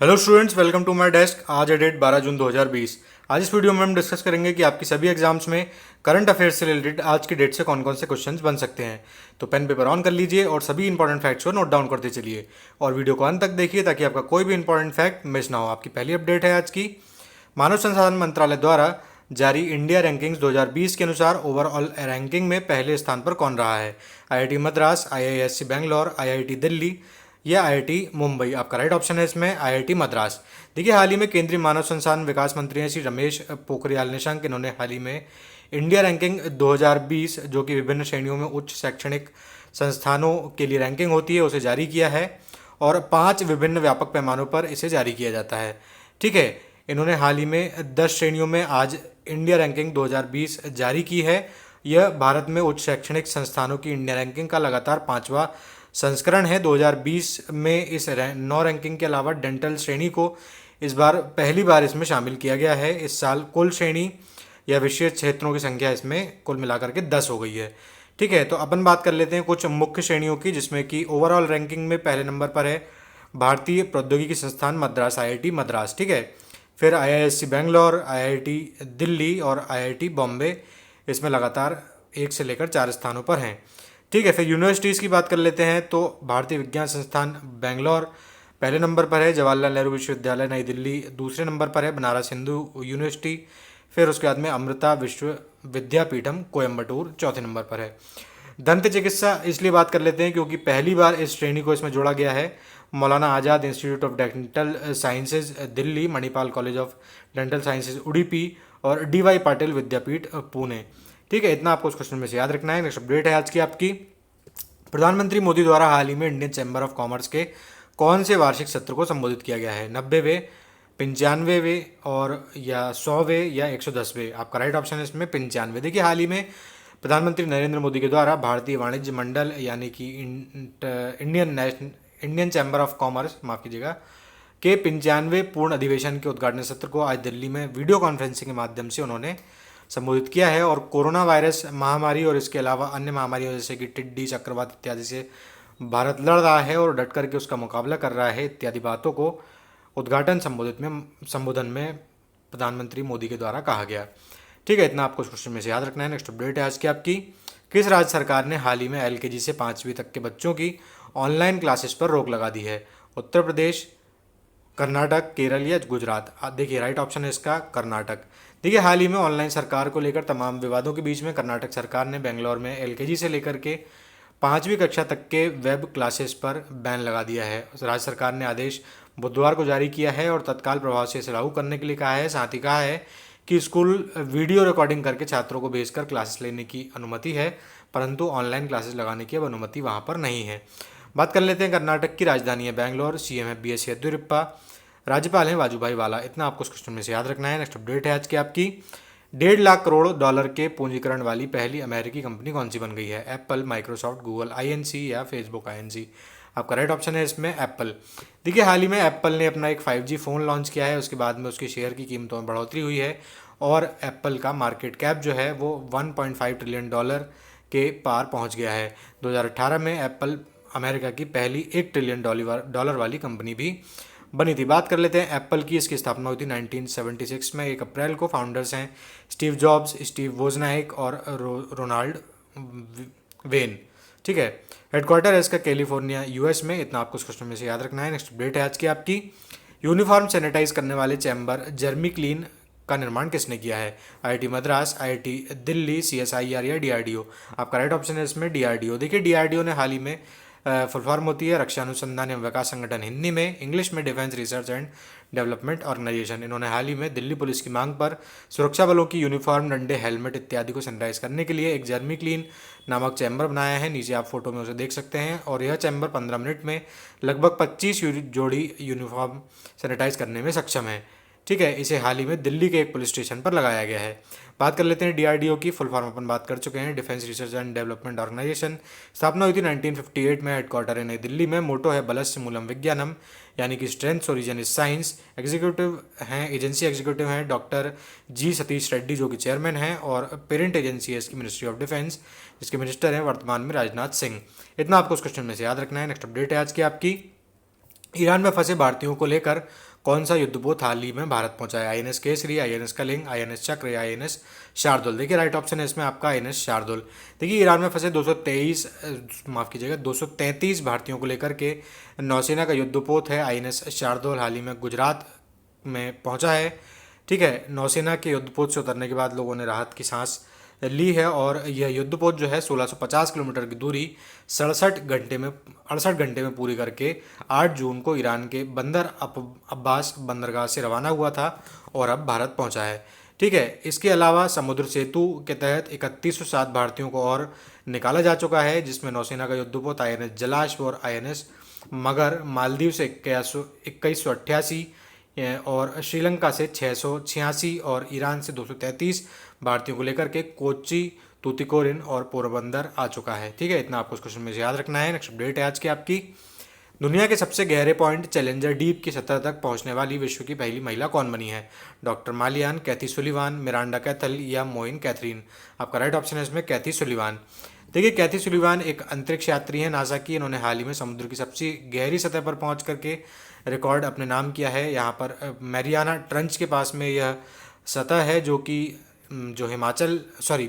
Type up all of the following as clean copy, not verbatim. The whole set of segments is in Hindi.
Hello students, welcome to my desk. आज है डेट 12 जून 2020। आज इस वीडियो में हम डिस्कस करेंगे कि आपकी सभी एग्जाम्स में करंट अफेयर्स से रिलेटेड आज की डेट से कौन कौन से क्वेश्चंस बन सकते हैं। तो पेन पेपर ऑन कर लीजिए और सभी इंपॉर्टेंट फैक्ट्स को नोट डाउन करते चलिए और वीडियो को अंत तक देखिए ताकि आपका कोई भी इंपॉर्टेंट फैक्ट मिस ना हो। आपकी पहली अपडेट है आज की। मानव संसाधन मंत्रालय द्वारा जारी इंडिया रैंकिंग्स 2020 के अनुसार ओवरऑल रैंकिंग में पहले स्थान पर कौन रहा है? IIT Madras, IISc Bangalore, IIT Delhi या आईआईटी मुंबई? आपका राइट ऑप्शन है इसमें आईआईटी मद्रास। देखिए, हाल ही में केंद्रीय मानव संसाधन विकास मंत्री हैं श्री रमेश पोखरियाल निशंक। इन्होंने हाल ही में इंडिया रैंकिंग 2020 जो कि विभिन्न श्रेणियों में उच्च शैक्षणिक संस्थानों के लिए रैंकिंग होती है उसे जारी किया है और 5 विभिन्न व्यापक पैमानों पर इसे जारी किया जाता है। ठीक है, इन्होंने हाल ही में 10 श्रेणियों में आज इंडिया रैंकिंग 2020 जारी की है। यह भारत में उच्च शैक्षणिक संस्थानों की इंडिया रैंकिंग का लगातार 5वां संस्करण है। 2020 में इस 9 रैंकिंग के अलावा डेंटल श्रेणी को इस बार पहली बार इसमें शामिल किया गया है। इस साल कुल श्रेणी या विशेष क्षेत्रों की संख्या इसमें कुल मिलाकर के 10 हो गई है। ठीक है, तो अपन बात कर लेते हैं कुछ मुख्य श्रेणियों की, जिसमें कि ओवरऑल रैंकिंग में पहले नंबर पर है भारतीय प्रौद्योगिकी संस्थान मद्रास, आईआईटी मद्रास। ठीक है, फिर आईआईएससी बैंगलोर, आईआईटी दिल्ली और आईआईटी बॉम्बे इसमें लगातार 1 से लेकर 4 स्थानों पर हैं। ठीक है, फिर यूनिवर्सिटीज़ की बात कर लेते हैं तो भारतीय विज्ञान संस्थान बैंगलोर पहले नंबर पर है, जवाहरलाल नेहरू विश्वविद्यालय नई दिल्ली दूसरे नंबर पर है, बनारस हिंदू यूनिवर्सिटी, फिर उसके बाद में अमृता विश्व विद्यापीठम कोयम्बटूर चौथे नंबर पर है। दंत चिकित्सा इसलिए बात कर लेते हैं क्योंकि पहली बार इस श्रेणी को इसमें जोड़ा गया है। Maulana Azad institute of dental sciences Delhi, Manipal college of dental sciences Udupi और डीवाई पाटिल विद्यापीठ पुणे। ठीक है, इतना आपको उस क्वेश्चन में से याद रखना है। नेक्स्ट अपडेट है आज की आपकी। प्रधानमंत्री मोदी द्वारा हाल ही में इंडियन चैम्बर ऑफ कॉमर्स के कौन से वार्षिक सत्र को संबोधित किया गया है? 90वें, 95वें और या 100वें या 110वें? आपका राइट ऑप्शन है इसमें 95। देखिए, हाल ही में प्रधानमंत्री नरेंद्र मोदी के द्वारा भारतीय वाणिज्य मंडल यानी कि इंडियन चैम्बर ऑफ कॉमर्स, माफ़ कीजिएगा, के 95वें पूर्ण अधिवेशन के उद्घाटन सत्र को आज दिल्ली में वीडियो कॉन्फ्रेंसिंग के माध्यम से उन्होंने संबोधित किया है। और कोरोना वायरस महामारी और इसके अलावा अन्य महामारियों जैसे कि टिड्डी, चक्रवात इत्यादि से भारत लड़ रहा है और डट करके उसका मुकाबला कर रहा है इत्यादि बातों को उद्घाटन संबोधन में प्रधानमंत्री मोदी के द्वारा कहा गया। ठीक है, इतना आपको इस क्वेश्चन में से याद रखना है। नेक्स्ट अपडेट है आज की आपकी। किस राज्य सरकार ने हाल ही में एलकेजी से 5वीं तक के बच्चों की ऑनलाइन क्लासेस पर रोक लगा दी है? उत्तर प्रदेश, कर्नाटक, केरल या गुजरात? देखिए, राइट ऑप्शन है इसका कर्नाटक। देखिए, हाल ही में ऑनलाइन सरकार को लेकर तमाम विवादों के बीच में कर्नाटक सरकार ने बेंगलोर में एलकेजी से लेकर के 5वीं कक्षा तक के वेब क्लासेस पर बैन लगा दिया है। राज्य सरकार ने आदेश बुधवार को जारी किया है और तत्काल प्रभाव से इसे लागू करने के लिए कहा है। साथ ही कहा है कि स्कूल वीडियो रिकॉर्डिंग करके छात्रों को भेजकर क्लासेस लेने की अनुमति है, परंतु ऑनलाइन क्लासेस लगाने की अब अनुमति वहाँ पर नहीं है। बात कर लेते हैं कर्नाटक की। राजधानी है बैंगलोर, सीएम है बीएस येदियुरप्पा, राज्यपाल हैं वाजूभाई वाला। इतना आपको इस क्वेश्चन में से याद रखना है। नेक्स्ट अपडेट है आज की आपकी। 1.5 लाख करोड़ डॉलर के पूंजीकरण वाली पहली अमेरिकी कंपनी कौन सी बन गई है? एप्पल, माइक्रोसॉफ्ट, गूगल आईएनसी या फेसबुक आईएनसी? आपका राइट ऑप्शन है इसमें एप्पल। देखिए, हाल ही में एप्पल ने अपना एक 5G फ़ोन लॉन्च किया है, उसके बाद में उसके शेयर की कीमतों में बढ़ोतरी हुई है और एप्पल का मार्केट कैप जो है वो $1.5 ट्रिलियन के पार पहुंच गया है। 2018 में एप्पल अमेरिका की पहली $1 ट्रिलियन वाली कंपनी भी बनी थी। बात कर लेते हैं एप्पल की। इसकी स्थापना हुई थी 1976 में 1 अप्रैल को। फाउंडर्स हैं स्टीव जॉब्स, स्टीव वोजनाइक और रोनाल्ड वेन। ठीक है, हेडक्वार्टर है इसका कैलिफोर्निया यूएस में। इतना आपको इस क्वेश्चन में से याद रखना है। नेक्स्ट अपडेट है आज की आपकी। यूनिफॉर्म सैनिटाइज करने वाले चैम्बर जर्मी क्लीन का निर्माण किसने किया है? IIT Madras, IIT Delhi, CSIR या डीआरडीओ? आपका राइट ऑप्शन है इसमें डीआरडीओ। देखिए, डीआरडीओ ने हाल ही में फुल फॉर्म होती है रक्षा अनुसंधान एवं विकास संगठन हिंदी में, इंग्लिश में defence research and development organisation. इन्होंने हाल ही में दिल्ली पुलिस की मांग पर सुरक्षा बलों की यूनिफॉर्म, डंडे, हेलमेट इत्यादि को सैनिटाइज करने के लिए एक जर्मी क्लीन नामक चैम्बर बनाया है। नीचे आप फोटो में उसे देख सकते हैं और यह चैम्बर 15 मिनट में लगभग 25 जोड़ी यूनिफॉर्म सैनिटाइज करने में सक्षम है। ठीक है, इसे हाल ही में दिल्ली के एक पुलिस स्टेशन पर लगाया गया है। बात कर लेते हैं डीआरडीओ की। फुल फॉर्म अपन बात कर चुके हैं, defence research and development organisation. स्थापना हुई थी 1958 में। हेडक्वार्टर है नई दिल्ली में। मोटो है बलस्य मूलम विज्ञानम, यानी कि strength origin is science. Executive हैं, एजेंसी एग्जीक्यूटिव हैं डॉक्टर जी सतीश रेड्डी जो कि चेयरमैन हैं, और पेरेंट एजेंसी है इसकी मिनिस्ट्री ऑफ डिफेंस, जिसके मिनिस्टर हैं वर्तमान में राजनाथ सिंह। इतना आपको उस क्वेश्चन में से याद रखना है। नेक्स्ट अपडेट है आज की आपकी। ईरान में फंसे भारतीयों को लेकर कौन सा युद्धपोत हाल ही में भारत पहुंचा है? INS Kesari, INS Kalinga, INS Chakra या आईएनएस शार्दुल? देखिए राइट ऑप्शन है इसमें आपका आईएनएस शार्दुल। देखिए ईरान में फंसे 223 माफ कीजिएगा 233 भारतीयों को लेकर के नौसेना का युद्धपोत है आईएनएस शार्दुल हाल ही में गुजरात में पहुंचा है। ठीक है, नौसेना के युद्धपोत से उतरने के बाद लोगों ने राहत की सांस ली है और यह युद्धपोत जो है 1650 किलोमीटर की दूरी 68 घंटे में पूरी करके 8 जून को ईरान के बंदर अब्बास बंदरगाह से रवाना हुआ था और अब भारत पहुंचा है। ठीक है, इसके अलावा समुद्र सेतु के तहत 3107 भारतीयों को और निकाला जा चुका है, जिसमें नौसेना का युद्धपोत आईएनएस जलाश्व और आईएनएस मगर मालदीव से 2188 और श्रीलंका से 686 और ईरान से 233 भारतीयों को लेकर के कोच्चि, तूतिकोरिन और पोरबंदर आ चुका है। ठीक है, इतना आपको इस क्वेश्चन में से याद रखना है। नेक्स्ट अपडेट है आज की आपकी, दुनिया के सबसे गहरे पॉइंट चैलेंजर डीप की सतह तक पहुंचने वाली विश्व की पहली महिला कौन बनी है? डॉक्टर मालियान, कैथी सुलिवान, मिरांडा कैथल या मोइन कैथरीन? आपका राइट ऑप्शन है इसमें कैथी सुलिवान। देखिए कैथी सुलिवान एक अंतरिक्ष यात्री है नासा की। इन्होंने हाल ही में समुद्र की सबसे गहरी सतह पर पहुंच करके रिकॉर्ड अपने नाम किया है। यहाँ पर मैरियाना ट्रंच के पास में यह सतह है जो कि जो हिमाचल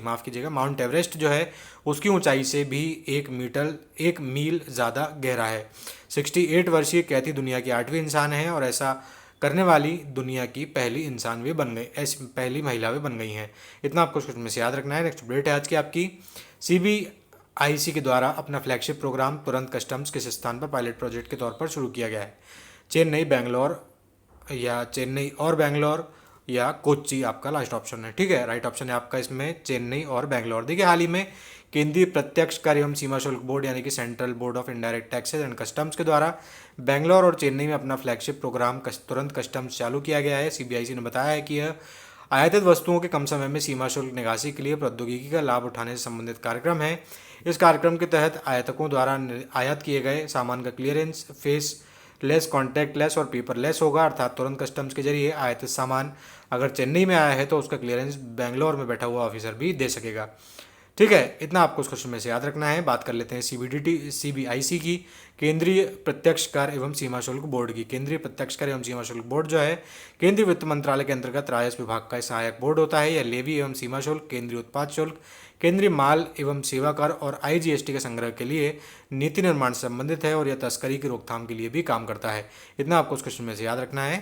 माफ़ कीजिएगा माउंट एवरेस्ट जो है उसकी ऊंचाई से भी 1 मील ज़्यादा गहरा है। 68 वर्षीय कैथी दुनिया की 8वीं इंसान है और ऐसा करने वाली दुनिया की पहली इंसान भी बन गई, ऐसी पहली महिला भी बन गई हैं। इतना आपको इसमें से याद रखना है। नेक्स्ट अपडेट है आज की आपकी, सीबीआईसी के द्वारा अपना फ्लैगशिप प्रोग्राम तुरंत कस्टम्स किस स्थान पर पायलट प्रोजेक्ट के तौर पर शुरू किया गया है? चेन्नई, बेंगलोर या कोच्चि आपका लास्ट ऑप्शन है। ठीक है, राइट ऑप्शन है आपका इसमें चेन्नई और बेंगलोर। देखिए हाल ही में केंद्रीय प्रत्यक्ष कर एवं सीमा शुल्क बोर्ड यानी कि central board of indirect taxes and customs के द्वारा बेंगलोर और चेन्नई में अपना फ्लैगशिप प्रोग्राम तुरंत कस्टम्स चालू किया गया है। सीबीआईसी ने बताया है कि यह आयातित वस्तुओं के कम समय में सीमा शुल्क निकासी के लिए प्रौद्योगिकी का लाभ उठाने से संबंधित कार्यक्रम है। इस कार्यक्रम के तहत आयातकों द्वारा आयात किए गए सामान का क्लियरेंस फेस लेस, कॉन्टैक्टलेस और पेपरलेस होगा, अर्थात तुरंत कस्टम्स के जरिए आयातित सामान अगर चेन्नई में आया है तो उसका क्लियरेंस बेंगलोर में बैठा हुआ ऑफिसर भी दे सकेगा। ठीक है, इतना आपको उस क्वेश्चन में से याद रखना है। बात कर लेते हैं सीबीआईसी की, केंद्रीय प्रत्यक्ष कर एवं सीमा शुल्क बोर्ड की। केंद्रीय प्रत्यक्ष कर एवं सीमा शुल्क बोर्ड जो है केंद्रीय वित्त मंत्रालय के अंतर्गत राजस्व विभाग का सहायक बोर्ड होता है। यह लेवी एवं सीमा शुल्क, केंद्रीय उत्पाद शुल्क, केंद्रीय माल एवं सेवा कर और आईजीएसटी के संग्रह के लिए नीति निर्माण से संबंधित है और यह तस्करी की रोकथाम के लिए भी काम करता है। इतना आपको उस क्वेश्चन में से याद रखना है।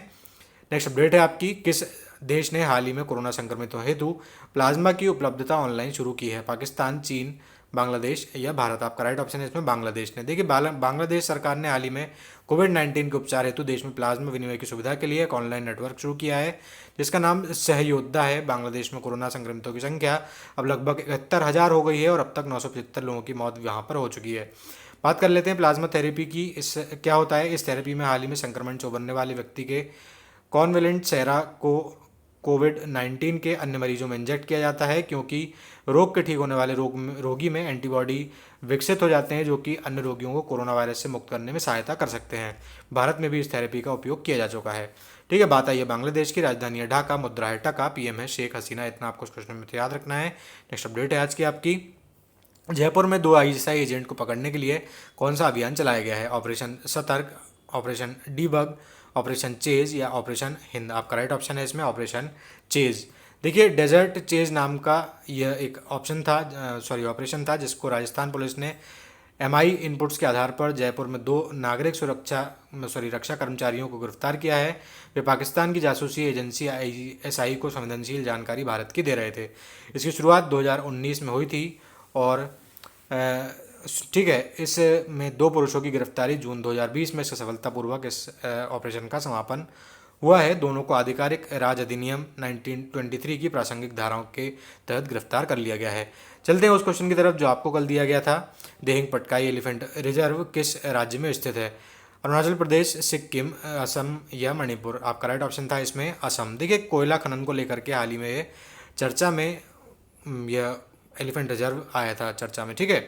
नेक्स्ट अपडेट है आपकी, किस देश ने हाल ही में कोरोना संक्रमितों हेतु प्लाज्मा की उपलब्धता ऑनलाइन शुरू की है? पाकिस्तान, चीन, बांग्लादेश या भारत? आपका राइट ऑप्शन है इसमें बांग्लादेश ने। देखिए बांग्लादेश सरकार ने हाल ही में कोविड-19 के उपचार हेतु देश में प्लाज्मा विनिमय की सुविधा के लिए एक ऑनलाइन नेटवर्क शुरू किया है जिसका नाम सहयोद्धा है। बांग्लादेश में कोरोना संक्रमितों की संख्या अब लगभग 71,000 हो गई है और अब तक 975 लोगों की मौत यहाँ पर हो चुकी है। बात कर लेते हैं प्लाज्मा थेरेपी की। इस क्या होता है? इस थेरेपी में हाल ही में संक्रमण से उबरने वाले व्यक्ति के कॉन्वेलेंट सेरा को कोविड-19 के अन्य मरीजों में इंजेक्ट किया जाता है, क्योंकि रोग के ठीक होने वाले रोगी में एंटीबॉडी विकसित हो जाते हैं जो कि अन्य रोगियों को कोरोना वायरस से मुक्त करने में सहायता कर सकते हैं। भारत में भी इस थेरेपी का उपयोग किया जा चुका है। ठीक है, बात आई है बांग्लादेश की। राजधानी है ढाका, मुद्रा है टका, पीएम है शेख हसीना। इतना आपको इस क्वेश्चन में याद रखना है। नेक्स्ट अपडेट है आज की आपकी, जयपुर में 2 आईएसआई एजेंट को पकड़ने के लिए कौन सा अभियान चलाया गया है? ऑपरेशन सतर्क, ऑपरेशन डीबग, ऑपरेशन चेज या ऑपरेशन हिंद? आपका राइट ऑप्शन है इसमें ऑपरेशन चेज। देखिए डेजर्ट चेज नाम का यह एक ऑपरेशन था जिसको राजस्थान पुलिस ने एमआई इनपुट्स के आधार पर जयपुर में 2 नागरिक रक्षा कर्मचारियों को गिरफ्तार किया है। वे पाकिस्तान की जासूसी एजेंसी आईएसआई को संवेदनशील जानकारी भारत की दे रहे थे। इसकी शुरुआत 2019 में हुई थी और ठीक है, इसमें 2 पुरुषों की गिरफ्तारी जून 2020 में इसका सफलतापूर्वक इस ऑपरेशन का समापन हुआ है। दोनों को आधिकारिक राज अधिनियम 1923 की प्रासंगिक धाराओं के तहत गिरफ्तार कर लिया गया है। चलते हैं उस क्वेश्चन की तरफ जो आपको कल दिया गया था। देहिंग पटकाई एलिफेंट रिजर्व किस राज्य में स्थित है? अरुणाचल प्रदेश, सिक्किम, असम या मणिपुर? आपका राइट ऑप्शन था इसमें असम। देखिए कोयला खनन को लेकर के हाल ही में चर्चा में यह एलिफेंट रिजर्व आया था चर्चा में। ठीक है,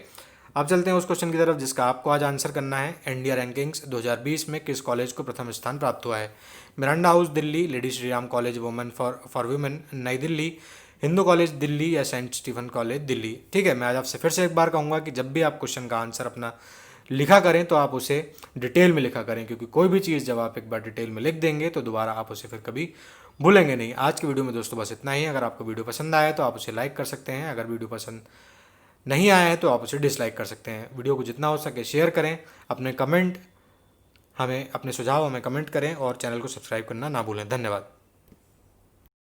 अब चलते हैं उस क्वेश्चन की तरफ जिसका आपको आज आंसर करना है। इंडिया रैंकिंग्स 2020 में किस कॉलेज को प्रथम स्थान प्राप्त हुआ है? Miranda house Delhi, lady Shri Ram college women for women नई दिल्ली, हिंदू कॉलेज दिल्ली या सेंट स्टीफन कॉलेज दिल्ली? ठीक है, मैं आज आपसे फिर से एक बार कहूँगा कि जब भी आप क्वेश्चन का आंसर अपना लिखा करें तो आप उसे डिटेल में लिखा करें, क्योंकि कोई भी चीज़ जब आप एक बार डिटेल में लिख देंगे तो दोबारा आप उसे फिर कभी भूलेंगे नहीं। आज की वीडियो में दोस्तों बस इतना ही। अगर आपको वीडियो पसंद आया तो आप उसे लाइक कर सकते हैं, अगर वीडियो पसंद नहीं आया है तो आप उसे डिसलाइक कर सकते हैं। वीडियो को जितना हो सके शेयर करें, अपने सुझाव हमें कमेंट करें और चैनल को सब्सक्राइब करना ना भूलें। धन्यवाद।